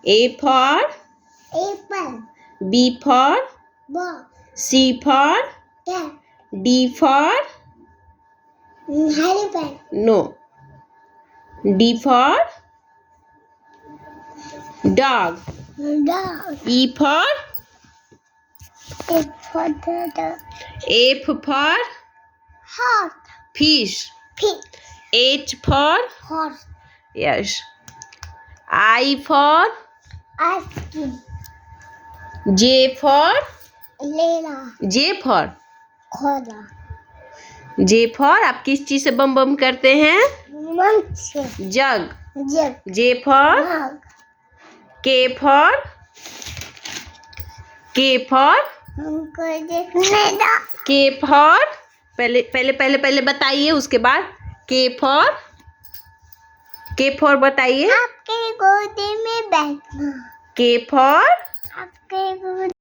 A for apple, B for ball, C for cat, D for elephant, no. D for dog. dog, E for F for the F for heart, fish. pig, H for horse, yes. I for ice cream, J for Layla, J for खोला, J for आप किस चीज से बम बम करते हैं? monkey, jug. jug, J for mug, K for हमको देखने दो, K for पहले बताइए उसके बाद K for बताइए. आपके गोदी में बैठना, K for आपके गोदी